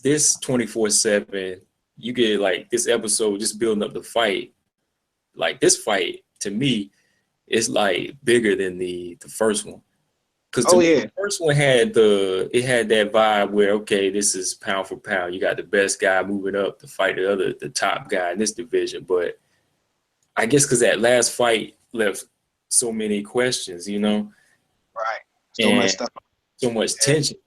this 24/7, you get like this episode just building up the fight. Like this fight to me is like bigger than the first one. Because to Oh me, yeah, the first one had that vibe where, okay, this is pound for pound. You got the best guy moving up to fight the top guy in this division. But I guess because that last fight left so many questions, right. So much and stuff. so much Yeah, tension.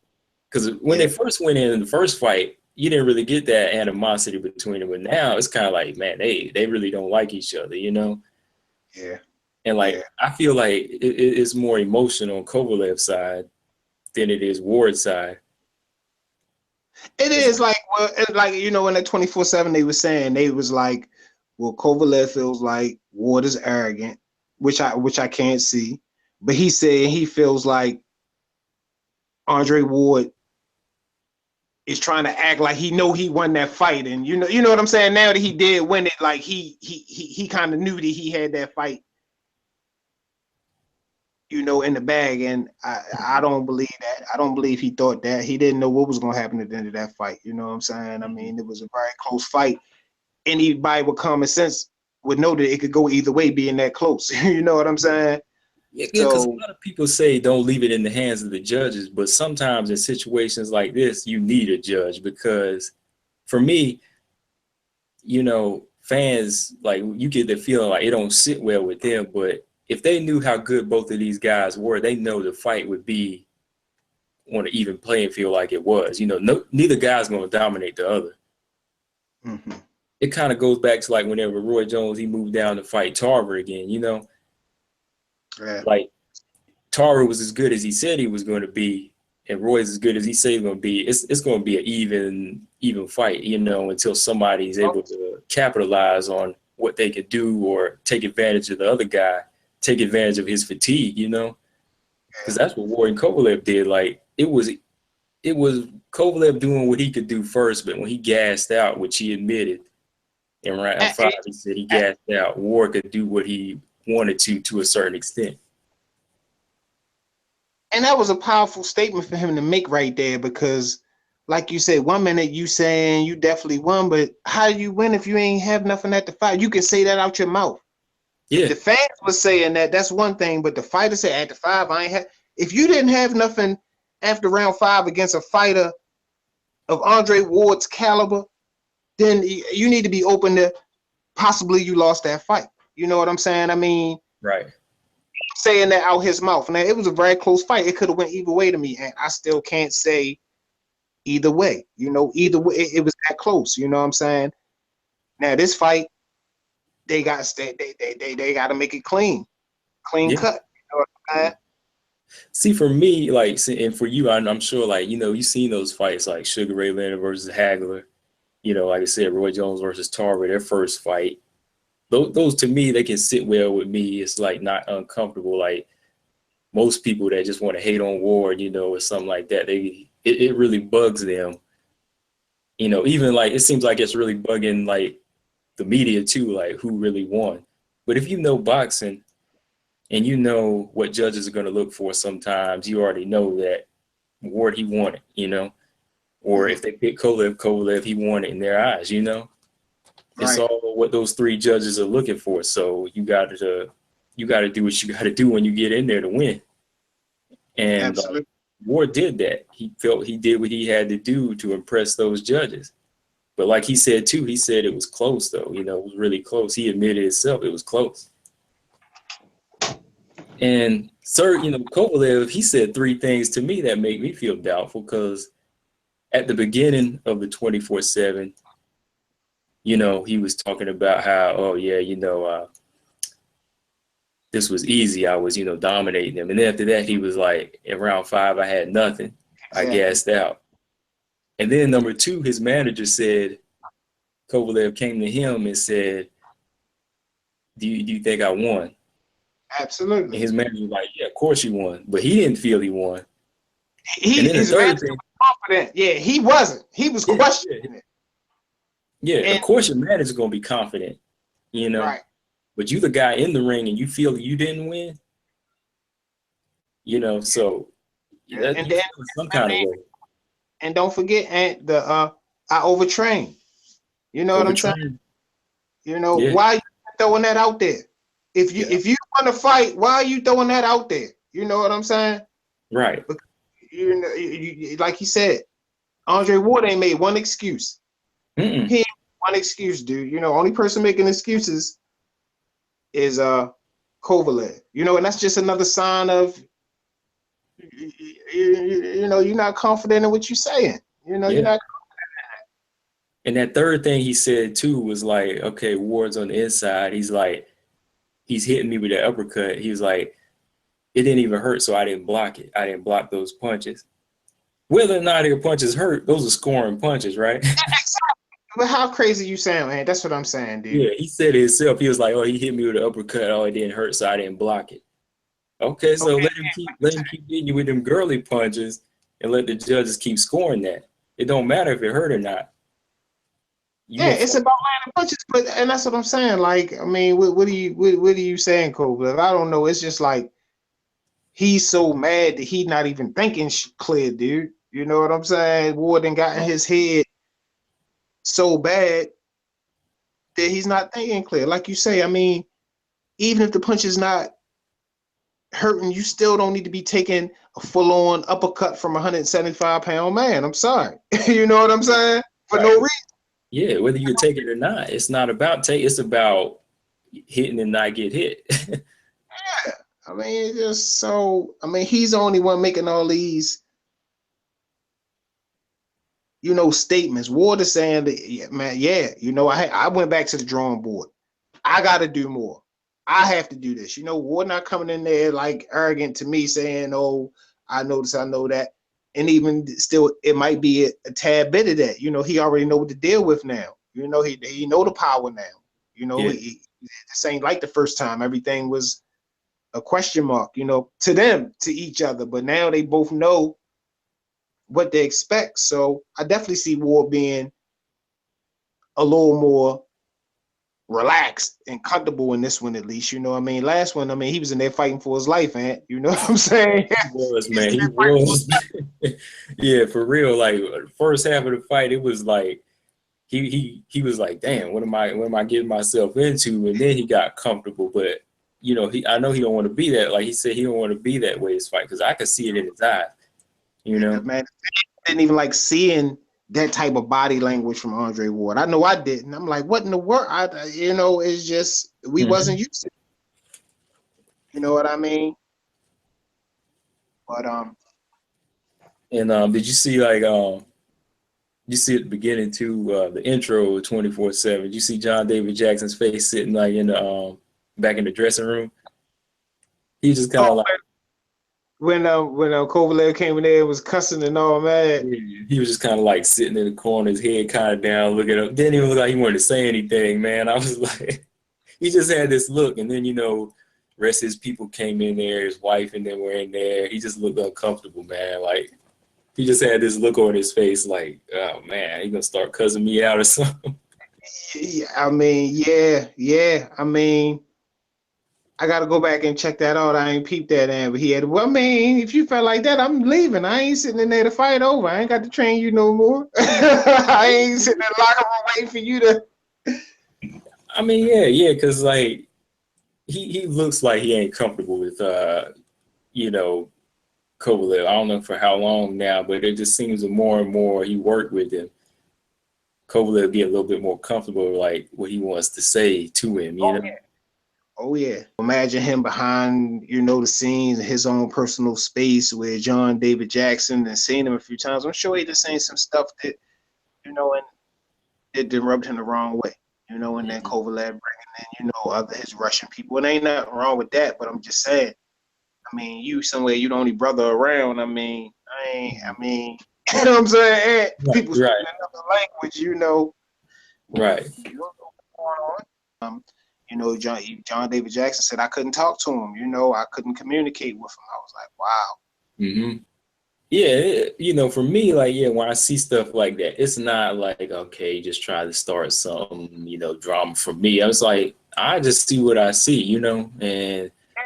Because when yeah, they first went in the first fight, you didn't really get that animosity between them. But now it's kind of like, man, they really don't like each other. yeah, And yeah. like I feel like it's more emotional on Kovalev's side than it is Ward's side. It It's is like, well, like in that 24/7 they were saying, they was like, well, Kovalev feels like Ward is arrogant, which I can't see, but he said he feels like Andre Ward is trying to act like he won that fight, and you know what I'm saying. Now that he did win it, like he kind of knew that he had that fight, in the bag, and I don't believe that. I don't believe he thought that. He didn't know what was going to happen at the end of that fight. You know what I'm saying? I mean, it was a very close fight. Anybody with common sense would know that it could go either way, being that close. You know what I'm saying? yeah, because a So lot of people say don't leave it in the hands of the judges, but sometimes in situations like this, you need a judge because, for me, fans like you get the feeling like it don't sit well with them. But if they knew how good both of these guys were, they know the fight would be on an even playing field like it was. Neither guy's going to dominate the other. mhm. It kind of goes back to like whenever Roy Jones he moved down to fight Tarver again. Yeah, Like Tarver was as good as he said he was going to be, and Roy's as good as he said he's going to be. It's going to be an even fight, until somebody's able to capitalize on what they could do or take advantage of the other guy, take advantage of his fatigue, because that's what Ward and Kovalev did. Like it was Kovalev doing what he could do first, but when he gassed out, which he admitted in round and, five, he said he gassed out. Ward could do what he wanted to a certain extent. and that was a powerful statement for him to make right there, because, like you said, 1 minute you saying you definitely won, but how do you win if you ain't have nothing at the fight? You can say that out your mouth. If Yeah, the fans were saying that, that's one thing, but the fighter said at the five, I ain't have. If you didn't have nothing after round five against a fighter of Andre Ward's caliber, then you need to be open to possibly you lost that fight. You know what I'm saying? I mean, right. saying that out his mouth. Now, it was a very close fight. It could have went either way to me, and I still can't say either way. Either way, it was that close. You know what I'm saying? Now, this fight, they got they got to make it clean Yeah. cut. You know what I'm saying? See, for me, like, and for you, I'm sure, like, you've seen those fights, like Sugar Ray Leonard versus Hagler. Like I said, Roy Jones versus Tarver, their first fight. Those to me, they can sit well with me. It's like not uncomfortable. Like most people that just want to hate on Ward, or something like that. It really bugs them. Even like it seems like it's really bugging like the media too, like who really won. But if you know boxing and you know what judges are going to look for, sometimes you already know that Ward he won it. Or Mm-hmm. if they pick Kovalev, he won it in their eyes. It's Right. all what those three judges are looking for. So you got to do what you got to do when you get in there to win. And Absolutely. Ward did that. He felt he did what he had to do to impress those judges. But like he said too, he said it was close though. It was really close. He admitted himself it was close. And sir, Kovalev, he said three things to me that make me feel doubtful because at the beginning of the 24/7, he was talking about how, oh yeah, this was easy. I was, dominating them. And then after that, he was like, in round five, I had nothing. I Exactly. gassed out. And then number two, his manager said, Kovalev came to him and said, do you think I won? And Absolutely. his manager was like, yeah, of course you won. But he didn't feel he won. And He then the his third manager thing, was confident. Yeah, he wasn't. He was yeah, questioning yeah, it. yeah, of And course your manager's going to be confident, you know. right. But you the guy in the ring and you feel you didn't win, so Yeah. that And you then feel some kind of way. and don't forget, and the I overtrain. You know what I'm saying? Overtrained. You know, Yeah. why are you throwing that out there? Yeah. If you want to fight, why are you throwing that out there? You know what I'm saying? Right. Because like he said, Andre Ward ain't made one excuse. Mm-mm. He ain't one excuse, dude. You know, only person making excuses is Kovalev. You know, and that's just another sign of you know you're not confident in what you're saying. You know, you're Yeah. not. And that third thing he said too was like, okay, Ward's on the inside. He's like, he's hitting me with that uppercut. He was like, it didn't even hurt, so I didn't block it. I didn't block those punches. Whether or not your punches hurt, those are scoring punches, right? But how crazy you saying, man? That's what I'm saying, dude. Yeah, he said it himself. He was like, "Oh, he hit me with an uppercut. Oh, it didn't hurt, so I didn't block it." Okay, so Okay. let him keep hitting you with them girly punches, and let the judges keep scoring that. It don't matter if it hurt or not. You Yeah, a it's fight. about landing punches, but and that's what I'm saying. Like, I mean, what are you saying, Cole? I don't know. It's just like he's so mad that he's not even thinking clear, dude. You know what I'm saying? Warden got in his head so bad that he's not thinking clear. Like you say, I mean, even if the punch is not hurting, you still don't need to be taking a full-on uppercut from a 175-pound man. I'm sorry. You know what I'm saying? For no Right. reason. Yeah, whether you take it or not, it's not about take. It's about hitting and not get hit. Yeah. I mean, it's just so. I mean, he's the only one making all these, statements. Ward is saying that, yeah, man, yeah, I went back to the drawing board. I got to do more. I have to do this. Ward not coming in there like arrogant to me saying, "Oh, I know this, I know that," and even still, it might be a tad bit of that. He already know what to deal with now. He know the power now. Yeah, This ain't like the first time. Everything was a question mark. To them, to each other, but now they both know what they expect. So I definitely see Ward being a little more relaxed and comfortable in this one, at least. You know what I mean? Last one, I mean, he was in there fighting for his life, man. You know what I'm saying? he was, He was man. in He there fighting for was. Yeah, for real. Like first half of the fight, it was like he was like, damn, what am I getting myself into? And then he got comfortable, but I know he don't want to be that. Like he said, he don't want to be that way his fight because I could see it in his eyes. You his know. man. I didn't even like seeing that type of body language from Andre Ward. I know I didn't. I'm like, what in the world? It's just we wasn't Hmm. used to it. You know what I mean? But And did you see like you see at the beginning too the intro of 24/7? You see John David Jackson's face sitting like in the back in the dressing room. He just kind of oh, like. when Kovalev came in there and was cussing and all mad. Yeah, he was just kind of like sitting in the corner, his head kind of down, looking up. Didn't even look like he wanted to say anything, man. I was like, he just had this look, and then rest of his people came in there, his wife and them were in there. He just looked uncomfortable, man. Like he just had this look on his face, like, oh man, he gonna start cussing me out or something. Yeah, I mean, yeah, yeah. I mean, I got to go back and check that out. I ain't peeped that in, but he had. Well, I mean, if you felt like that, I'm leaving. I ain't sitting in there to fight over. I ain't got to train you no more. I ain't sitting in the locker room waiting for you to. I mean, yeah, because like he looks like he ain't comfortable with you know Kovalev. I don't know for how long now, but it just seems the more and more he worked with him, Kovalev get a little bit more comfortable, like what he wants to say to him, you Oh know? yeah. Oh yeah. Imagine him behind, the scenes, his own personal space with John David Jackson and seeing him a few times. I'm sure he just saying some stuff that, and it did rubbed him the wrong way. And then Mhm. Kovalev bringing in, other his Russian people. And ain't nothing wrong with that, but I'm just saying. I mean, you somewhere you the only brother around. I mean, you know what I'm saying? And Right, people speaking right, another language, right. you don't know what's going on. John David Jackson said I couldn't talk to him. I couldn't communicate with him. I was like, wow. Hmm. Yeah, for me, like, yeah, when I see stuff like that, it's not like, okay, just try to start some, drama for me. I was like, I just see what I see, and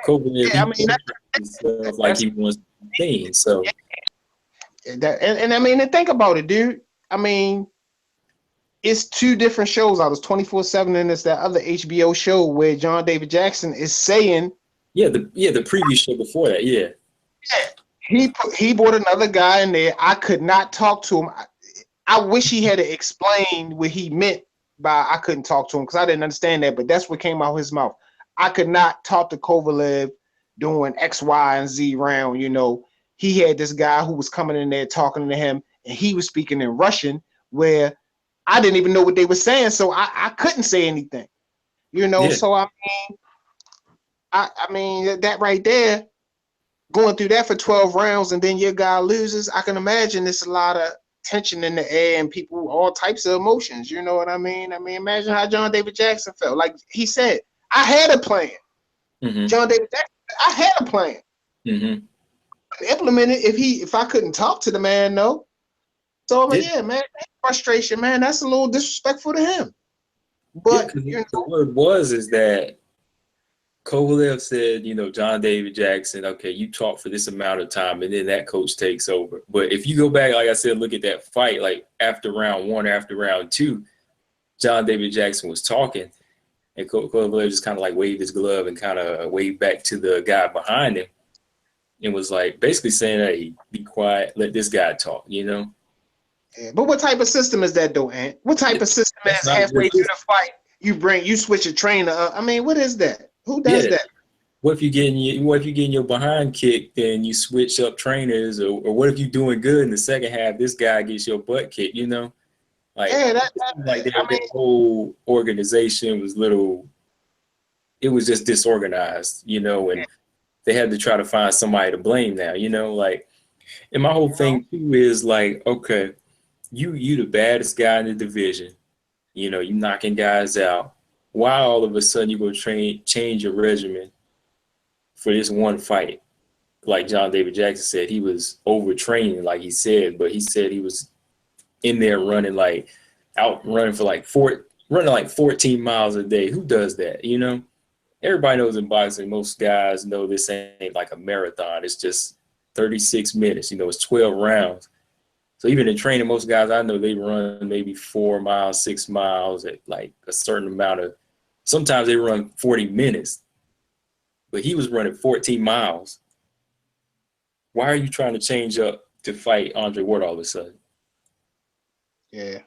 Kovalev, Yeah, I he mean portrays himself like that's he wants to be seen. So, and I mean, and think about it, dude. I mean, it's two different shows. I was 24/7, and it's that other HBO show where John David Jackson is saying, the previous show before that, yeah. yeah, he brought another guy in there. I could not talk to him. I wish he had to explain what he meant by I couldn't talk to him because I didn't understand that, but that's what came out of his mouth. I could not talk to Kovalev doing X, Y, and Z round. He had this guy who was coming in there talking to him, and he was speaking in Russian where I didn't even know what they were saying, so I couldn't say anything. Yeah. So I mean that right there, going through that for 12 rounds, and then your guy loses. I can imagine there's a lot of tension in the air and people, all types of emotions. You know what I mean? I mean, imagine how John David Jackson felt. Like he said, I had a plan. Mm-hmm. John David Jackson, I had a plan. Mm-hmm. Implement it if I couldn't talk to the man, no. So I'm like, Yeah. yeah, man, frustration, man, that's a little disrespectful to him. Yeah, But because what it was is that Kovalev said, John David Jackson, okay, you talk for this amount of time, and then that coach takes over. But if you go back, like I said, look at that fight, like after round one, after round two, John David Jackson was talking, and Kovalev just kind of like waved his glove and kind of waved back to the guy behind him and was like basically saying, hey, be quiet, let this guy talk, yeah, but what type of system is that though, Ant? What type of system That's is not a good halfway through system. the fight you switch a trainer up? I mean, what is that? Who does Yeah. that? What if you're getting your behind kicked and you switch up trainers, or what if you're doing good in the second half, this guy gets your butt kicked. Like Yeah, it seems like I their mean, whole organization was it was just disorganized, and they had to try to find somebody to blame now, like, and my whole thing too is like, okay, you the baddest guy in the division, you knocking guys out. Why all of a sudden you gonna change your regimen for this one fight? Like John David Jackson said, he was overtraining, like he said, but he said he was in there running for running like 14 miles a day. Who does that? Everybody knows in boxing, most guys know this ain't like a marathon. It's just 36 minutes. It's 12 rounds. So even in training, most guys I know, they run maybe 4 miles, 6 miles at like a certain amount of, sometimes they run 40 minutes, but he was running 14 miles. Why are you trying to change up to fight Andre Ward all of a sudden? yeah.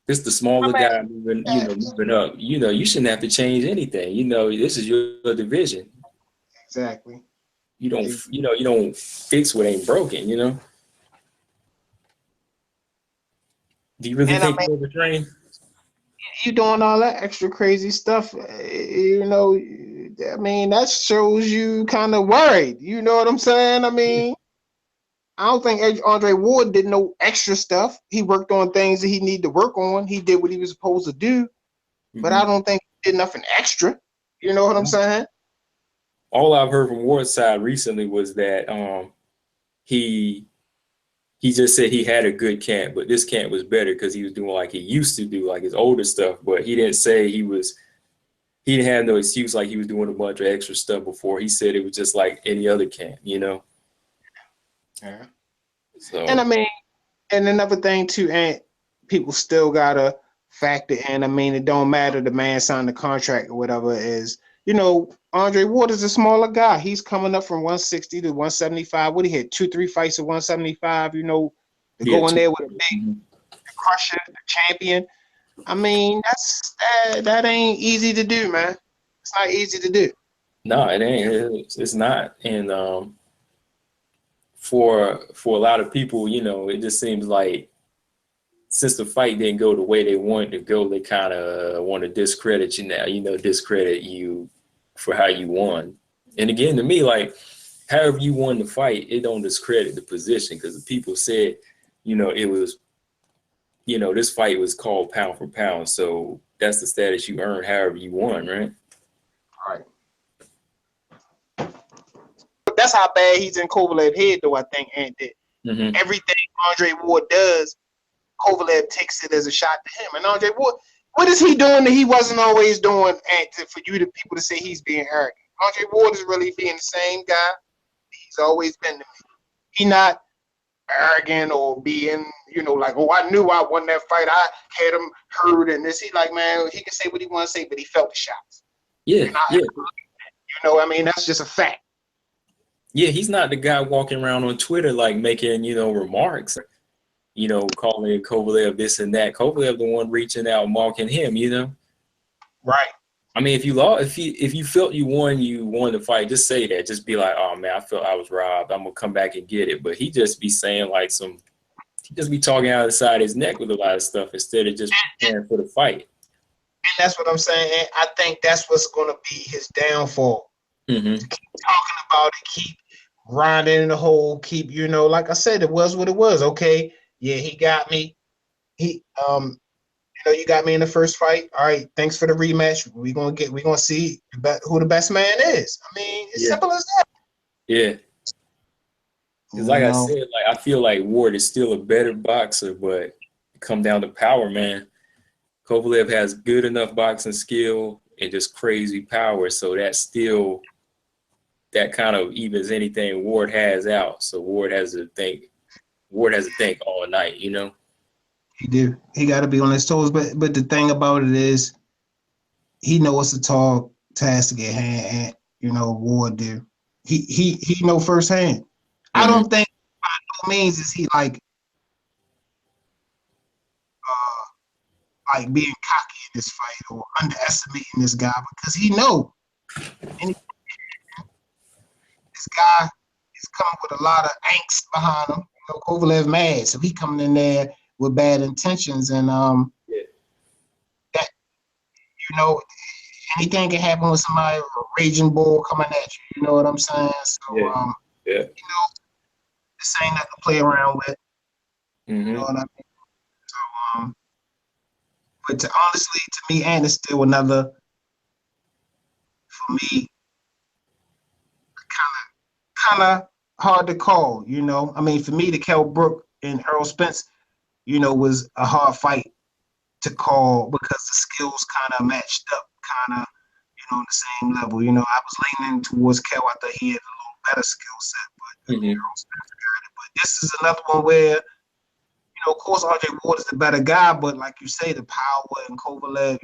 This the I smaller mean, guy moving up. You shouldn't have to change anything. This is your division. exactly. You don't fix what ain't broken. Do you really And I think mean, you overtrain? you doing all that extra crazy stuff, I mean, that shows you kind of worried. You know what I'm saying? I mean, I don't think Andre Ward did no extra stuff. He worked on things that he needed to work on. He did what he was supposed to do, but I Mm-hmm. don't think he did nothing extra. You know what I'm saying? All I've heard from Ward's side recently was that he he just said he had a good camp, but this camp was better because he was doing like he used to do, like his older stuff. But he didn't say he didn't have no excuse like he was doing a bunch of extra stuff before. He said it was just like any other camp. Yeah. And I So mean, and another thing too, and people still gotta factor in. I mean, it don't matter the man signed the contract or whatever is. Andre Ward is a smaller guy. He's coming up from 160 to 175. What he had 2, 3 fights at 175. To he had go in two. there with a big Mhm. crusher, the champion. I mean, that ain't easy to do, man. It's not easy to do. No, it ain't. It's not. And for a lot of people, it just seems like since the fight didn't go the way they wanted to go, they kind of want to discredit you now. Discredit you for how you won. And again, to me, like however you won the fight, it don't discredit the position because the people said, it was, this fight was called pound for pound. So that's the status you earned, however you won, right? Right. But that's how bad he's in Kovalev's head, though. I think, and that Mm-hmm. everything Andre Ward does, Kovalev takes it as a shot to him. And Andre Ward, what is he doing that he wasn't always doing? And for people to say he's being arrogant, Andre Ward is really being the same guy he's always been to me. He not. arrogant or being, like, oh, I knew I won that fight. I had him hurt and this. He like, man, he can say what he want to say, but he felt the shots. Yeah, yeah, I mean, that's just a fact. yeah. He's not the guy walking around on Twitter like making, remarks, calling Kovalev this and that. Kovalev the one reaching out, marking him. Right. I mean, if you felt you won the fight, just say that. Just be like, oh man, I felt I was robbed. I'm gonna come back and get it. But he just be saying like he just be talking out of the side of his neck with a lot of stuff instead of just preparing for the fight. And that's what I'm saying. And I think that's what's going to be his downfall. Mm-hmm. To keep talking about it, keep grinding in the hole, keep, like I said, it was what it was. Okay, yeah, he got me. He, you got me in the first fight. All right, thanks for the rematch. We're gonna see who the best man is. I mean, it's simple as that. Yeah. Because like I said, like I feel like Ward is still a better boxer, but it come down to power, man. Kovalev has good enough boxing skill and just crazy power, so that kind of evens anything Ward has out. So Ward has to think all night, He do. He got to be on his toes. But the thing about it is, he knows it's a tall task to get hand. And Ward do. He know firsthand. Mm-hmm. I don't think by no means is he like being cocky in this fight or underestimating this guy, because he know, and this guy is coming with a lot of angst behind him. Kovalev mad, so he coming in there with bad intentions, and that anything can happen with somebody, a raging bull coming at you. You know what I'm saying? So this ain't nothing to play around with. Mm-hmm. You know what I mean? So but honestly, to me, and it's still another, for me, kind of hard to call. I mean, for me, the Kell Brook and Errol Spence, was a hard fight to call because the skills kind of matched up, kind of, on the same level. I was leaning towards Kell. I thought he had a little better skill set, but Errol Spence got it. But this is another one where, of course, RJ Ward is the better guy, but like you say, the power and Kovalev,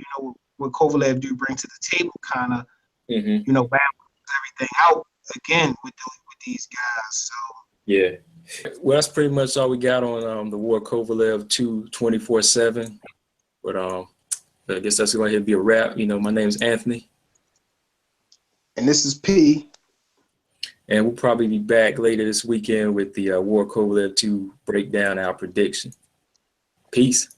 what Kovalev do bring to the table, kind of, balances everything out again with these guys. So yeah. Well, that's pretty much all we got on the Ward Kovalev 24/7. But I guess that's going to be a wrap. My name is Anthony. And this is P. And we'll probably be back later this weekend with the Ward Kovalev to break down our prediction. Peace.